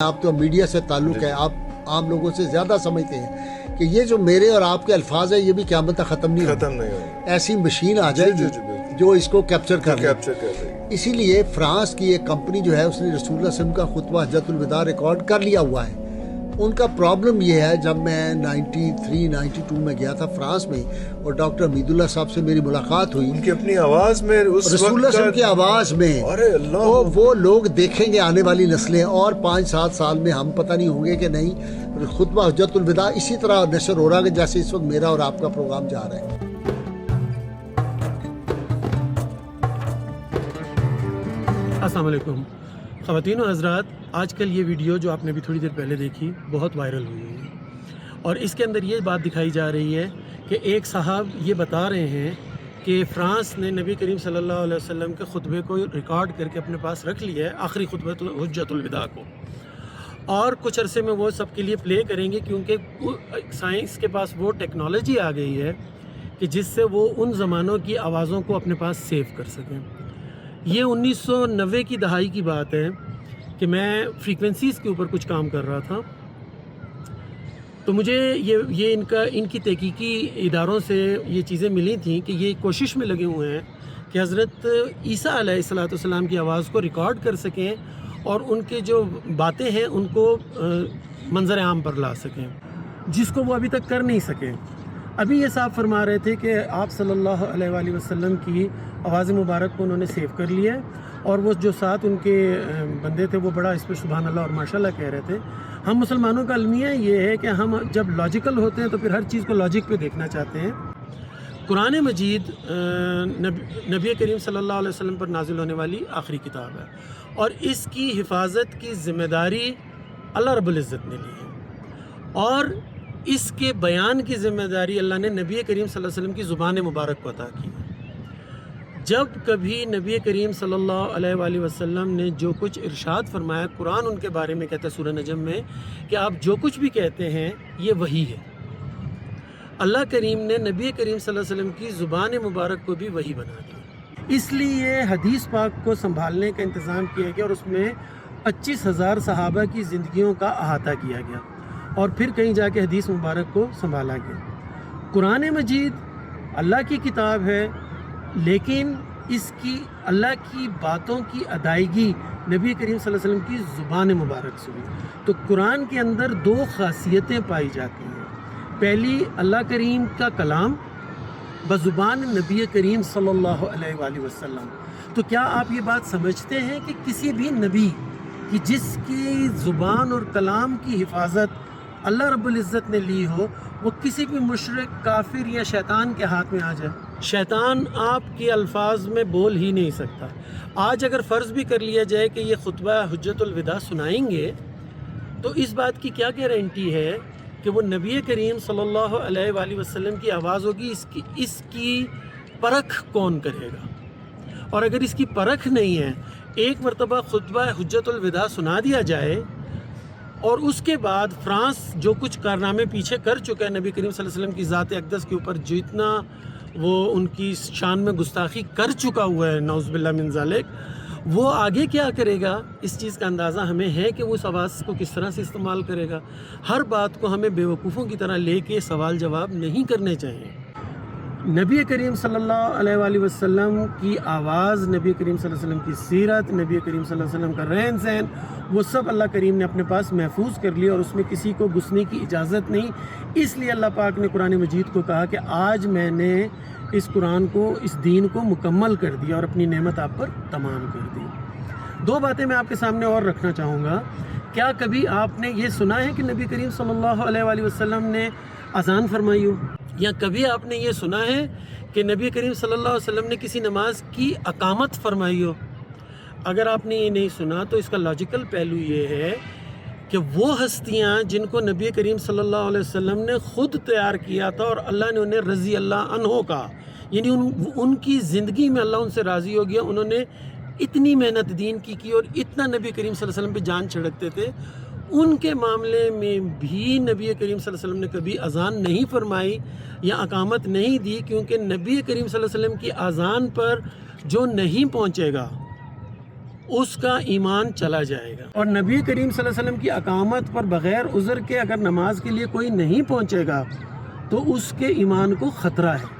آپ تو میڈیا سے تعلق ہے، آپ عام لوگوں سے زیادہ سمجھتے ہیں کہ یہ جو میرے اور آپ کے الفاظ ہیں یہ بھی قیامت تک ختم نہیں ہوگا، ایسی مشین آ جائے گی جو اس کو کیپچر کر لے۔ اسی لیے فرانس کی ایک کمپنی جو ہے اس نے رسول اللہ صلی اللہ علیہ وسلم کا خطبہ حجۃ الوداع ریکارڈ کر لیا ہوا ہے۔ ان کا پرابلم یہ ہے، جب میں 92 میں گیا تھا فرانس میں اور ڈاکٹر حمید اللہ صاحب سے میری ملاقات ہوئی، ان کی اپنی آواز میں رسول اللہ صلی اللہ علیہ وسلم کی آواز میں وہ لوگ دیکھیں گے آنے والی نسلیں، اور 5-7 سال میں ہم پتہ نہیں ہوں گے کہ نہیں خطبہ حجۃ الوداع اسی طرح نشر ہو رہا ہے جیسے اس وقت میرا اور آپ کا پروگرام جا رہا ہے۔ السلام علیکم خواتین و حضرات، آج کل یہ ویڈیو جو آپ نے بھی تھوڑی دیر پہلے دیکھی بہت وائرل ہوئی ہے، اور اس کے اندر یہ بات دکھائی جا رہی ہے کہ ایک صاحب یہ بتا رہے ہیں کہ فرانس نے نبی کریم صلی اللہ علیہ وسلم کے خطبے کو ریکارڈ کر کے اپنے پاس رکھ لیا ہے، آخری خطبہ حجۃ الوداع کو، اور کچھ عرصے میں وہ سب کے لیے پلے کریں گے، کیونکہ سائنس کے پاس وہ ٹیکنالوجی آ گئی ہے کہ جس سے وہ ان زمانوں کی آوازوں کو اپنے پاس سیو کر سکیں۔ یہ 1990 کی دہائی کی بات ہے کہ میں فریکوینسیز کے اوپر کچھ کام کر رہا تھا، تو مجھے یہ ان کی تحقیقی اداروں سے یہ چیزیں ملی تھیں کہ یہ کوشش میں لگے ہوئے ہیں کہ حضرت عیسیٰ علیہ السلام کی آواز کو ریکارڈ کر سکیں اور ان کے جو باتیں ہیں ان کو منظر عام پر لا سکیں، جس کو وہ ابھی تک کر نہیں سکے۔ ابھی یہ صاحب فرما رہے تھے کہ آپ صلی اللہ علیہ وآلہ وسلم کی آواز مبارک کو انہوں نے سیو کر لیا ہے، اور وہ جو ساتھ ان کے بندے تھے وہ بڑا اس پہ سبحان اللہ اور ماشاء اللہ کہہ رہے تھے۔ ہم مسلمانوں کا المیہ یہ ہے کہ ہم جب لاجیکل ہوتے ہیں تو پھر ہر چیز کو لاجک پہ دیکھنا چاہتے ہیں۔ قرآن مجید نبی کریم صلی اللہ علیہ وسلم پر نازل ہونے والی آخری کتاب ہے، اور اس کی حفاظت کی ذمہ داری اللہ رب العزت نے لی ہے، اور اس کے بیان کی ذمہ داری اللہ نے نبی کریم صلی اللہ علیہ وسلم کی زبان مبارک کو عطا کی ہے۔ جب کبھی نبی کریم صلی اللہ علیہ وآلہ وسلم نے جو کچھ ارشاد فرمایا، قرآن ان کے بارے میں کہتا ہے سورہ نجم میں کہ آپ جو کچھ بھی کہتے ہیں یہ وحی ہے۔ اللہ کریم نے نبی کریم صلی اللہ علیہ وسلم کی زبان مبارک کو بھی وحی بنا دیا، اس لیے حدیث پاک کو سنبھالنے کا انتظام کیا گیا، اور اس میں 25,000 صحابہ کی زندگیوں کا احاطہ کیا گیا، اور پھر کہیں جا کے حدیث مبارک کو سنبھالا گیا۔ قرآن مجید اللہ کی کتاب ہے، لیکن اس کی اللہ کی باتوں کی ادائیگی نبی کریم صلی اللہ علیہ وسلم کی زبان مبارک سے ہوئی۔ تو قرآن کے اندر 2 خاصیتیں پائی جاتی ہیں۔ پہلی، اللہ کریم کا کلام بزبان نبی کریم صلی اللہ علیہ وآلہ وسلم۔ تو کیا آپ یہ بات سمجھتے ہیں کہ کسی بھی نبی کی جس کی زبان اور کلام کی حفاظت اللہ رب العزت نے لی ہو، وہ کسی بھی مشرک، کافر یا شیطان کے ہاتھ میں آ جائے؟ شیطان آپ کے الفاظ میں بول ہی نہیں سکتا۔ آج اگر فرض بھی کر لیا جائے کہ یہ خطبہ حجۃ الوداع سنائیں گے، تو اس بات کی کیا گارنٹی ہے کہ وہ نبی کریم صلی اللہ علیہ وآلہ وسلم کی آواز ہوگی؟ اس کی پرکھ کون کرے گا؟ اور اگر اس کی پرکھ نہیں ہے، ایک مرتبہ خطبہ حجۃ الوداع سنا دیا جائے اور اس کے بعد فرانس جو کچھ کارنامے پیچھے کر چکا ہے نبی کریم صلی اللہ علیہ وسلم کی ذات اقدس کے اوپر، جتنا وہ ان کی شان میں گستاخی کر چکا ہوا ہے نعوذ باللہ من ذالک، وہ آگے کیا کرے گا؟ اس چیز کا اندازہ ہمیں ہے کہ وہ اس آواز کو کس طرح سے استعمال کرے گا۔ ہر بات کو ہمیں بیوقوفوں کی طرح لے کے سوال جواب نہیں کرنے چاہیے۔ نبی کریم صلی اللہ علیہ وآلہ وسلم کی آواز، نبی کریم صلی اللہ علیہ وسلم کی سیرت، نبی کریم صلی اللہ علیہ وسلم کا رہن سہن، وہ سب اللہ کریم نے اپنے پاس محفوظ کر لیا، اور اس میں کسی کو گھسنے کی اجازت نہیں۔ اس لیے اللہ پاک نے قرآن مجید کو کہا کہ آج میں نے اس قرآن کو، اس دین کو مکمل کر دیا اور اپنی نعمت آپ پر تمام کر دی۔ 2 باتیں میں آپ کے سامنے اور رکھنا چاہوں گا۔ کیا کبھی آپ نے یہ سنا ہے کہ نبی کریم صلی اللہ علیہ وآلہ وسلم نے اذان فرمائی ہو؟ یا کبھی آپ نے یہ سنا ہے کہ نبی کریم صلی اللہ علیہ وسلم نے کسی نماز کی اقامت فرمائی ہو؟ اگر آپ نے یہ نہیں سنا تو اس کا لاجیکل پہلو یہ ہے کہ وہ ہستیاں جن کو نبی کریم صلی اللہ علیہ وسلم نے خود تیار کیا تھا، اور اللہ نے انہیں رضی اللہ عنہ کہا، یعنی ان کی زندگی میں اللہ ان سے راضی ہو گیا، انہوں نے اتنی محنت دین کی اور اتنا نبی کریم صلی اللہ علیہ وسلم پہ جان چھڑکتے تھے، ان کے معاملے میں بھی نبی کریم صلی اللہ علیہ وسلم نے کبھی اذان نہیں فرمائی یا اقامت نہیں دی، کیونکہ نبی کریم صلی اللہ علیہ وسلم کی اذان پر جو نہیں پہنچے گا اس کا ایمان چلا جائے گا۔ اور نبی کریم صلی اللہ علیہ وسلم کی اقامت پر بغیر عذر کے اگر نماز کے لیے کوئی نہیں پہنچے گا تو اس کے ایمان کو خطرہ ہے۔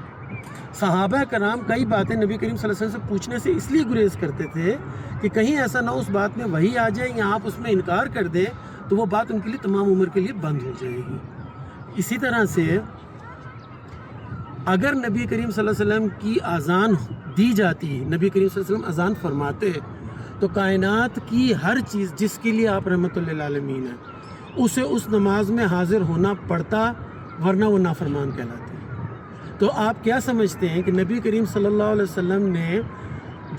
صحابہ کرام کئی باتیں نبی کریم صلی اللہ علیہ وسلم سے پوچھنے سے اس لیے گریز کرتے تھے کہ کہیں ایسا نہ اس بات میں وحی آ جائے یا آپ اس میں انکار کر دیں تو وہ بات ان کے لیے تمام عمر کے لیے بند ہو جائے گی۔ اسی طرح سے اگر نبی کریم صلی اللہ علیہ وسلم کی اذان دی جاتی، نبی کریم صلی اللہ علیہ وسلم اذان فرماتے تو کائنات کی ہر چیز جس کے لیے آپ رحمت للعالمین ہیں اسے اس نماز میں حاضر ہونا پڑتا، ورنہ وہ نافرمان کہلاتے۔ تو آپ کیا سمجھتے ہیں کہ نبی کریم صلی اللہ علیہ وسلم نے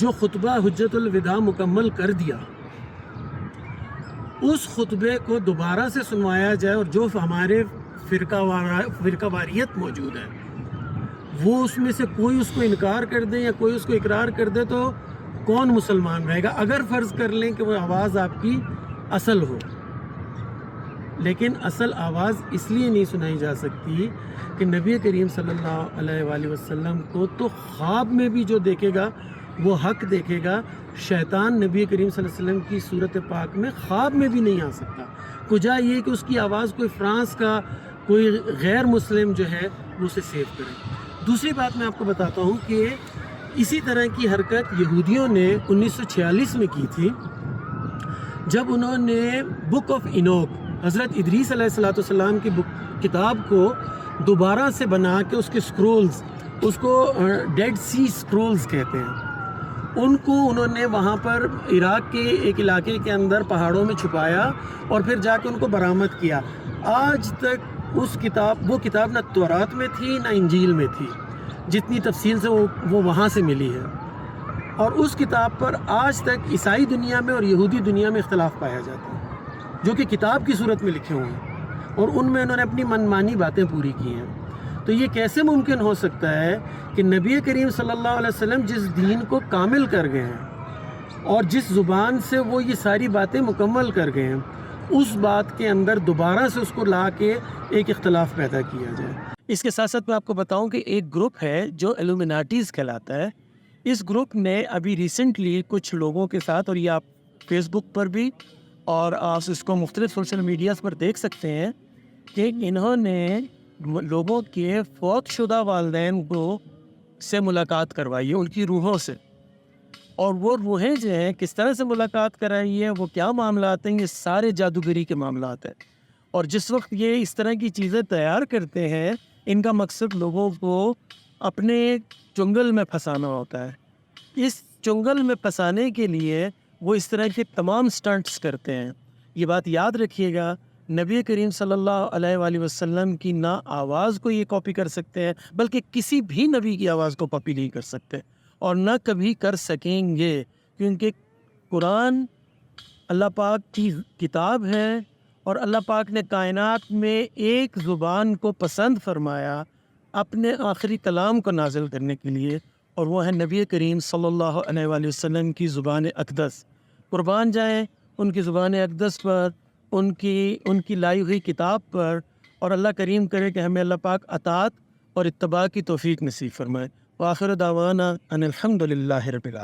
جو خطبہ حجت الوداع مکمل کر دیا، اس خطبے کو دوبارہ سے سنوایا جائے اور جو ہمارے فرقہ واریت موجود ہے وہ اس میں سے کوئی اس کو انکار کر دے یا کوئی اس کو اقرار کر دے تو کون مسلمان رہے گا؟ اگر فرض کر لیں کہ وہ آواز آپ کی اصل ہو، لیکن اصل آواز اس لیے نہیں سنائی جا سکتی کہ نبی کریم صلی اللہ علیہ وآلہ وسلم کو تو خواب میں بھی جو دیکھے گا وہ حق دیکھے گا، شیطان نبی کریم صلی اللہ علیہ وسلم کی صورت پاک میں خواب میں بھی نہیں آ سکتا۔ کجا یہ کہ اس کی آواز کوئی فرانس کا کوئی غیر مسلم جو ہے وہ اسے سیو کرے۔ دوسری بات میں آپ کو بتاتا ہوں کہ اسی طرح کی حرکت یہودیوں نے 1946 میں کی تھی، جب انہوں نے بک آف اینوک حضرت ادریس علیہ السلام کی کتاب کو دوبارہ سے بنا کے اس کے سکرولز، اس کو ڈیڈ سی سکرولز کہتے ہیں، ان کو انہوں نے وہاں پر عراق کے ایک علاقے کے اندر پہاڑوں میں چھپایا اور پھر جا کے ان کو برآمد کیا۔ آج تک وہ کتاب نہ تورات میں تھی نہ انجیل میں تھی، جتنی تفصیل سے وہ وہاں سے ملی ہے، اور اس کتاب پر آج تک عیسائی دنیا میں اور یہودی دنیا میں اختلاف پایا جاتا ہے، جو کہ کتاب کی صورت میں لکھے ہوئے ہیں، اور ان میں انہوں نے اپنی منمانی باتیں پوری کی ہیں۔ تو یہ کیسے ممکن ہو سکتا ہے کہ نبی کریم صلی اللہ علیہ وسلم جس دین کو کامل کر گئے ہیں اور جس زبان سے وہ یہ ساری باتیں مکمل کر گئے ہیں، اس بات کے اندر دوبارہ سے اس کو لا کے ایک اختلاف پیدا کیا جائے؟ اس کے ساتھ ساتھ میں آپ کو بتاؤں کہ ایک گروپ ہے جو ایلومیناٹیز کہلاتا ہے۔ اس گروپ نے ابھی ریسنٹلی کچھ لوگوں کے ساتھ، اور یہ آپ فیس بک پر بھی اور آپ اس کو مختلف سوشل میڈیاز پر دیکھ سکتے ہیں کہ انہوں نے لوگوں کے فوت شدہ والدین کو سے ملاقات کروائی ہے، ان کی روحوں سے، اور وہ روحیں جو ہیں کس طرح سے ملاقات کرائی ہے، وہ کیا معاملات ہیں، یہ سارے جادوگری کے معاملات ہیں۔ اور جس وقت یہ اس طرح کی چیزیں تیار کرتے ہیں، ان کا مقصد لوگوں کو اپنے چنگل میں پھنسانا ہوتا ہے۔ اس چنگل میں پھنسانے کے لیے وہ اس طرح کے تمام سٹنٹس کرتے ہیں۔ یہ بات یاد رکھیے گا، نبی کریم صلی اللہ علیہ وآلہ وسلم کی نہ آواز کو یہ کاپی کر سکتے ہیں، بلکہ کسی بھی نبی کی آواز کو کاپی نہیں کر سکتے اور نہ کبھی کر سکیں گے، کیونکہ قرآن اللہ پاک کی کتاب ہے، اور اللہ پاک نے کائنات میں ایک زبان کو پسند فرمایا اپنے آخری کلام کو نازل کرنے کے لیے، اور وہ ہے نبی کریم صلی اللہ علیہ وآلہ وسلم کی زبان اقدس۔ قربان جائیں ان کی زبان اقدس پر، ان کی لائی ہوئی کتاب پر، اور اللہ کریم کرے کہ ہمیں اللہ پاک اطاعت اور اتباع کی توفیق نصیب فرمائے۔ وآخر دعوانا ان الحمد للہ رب العالمین۔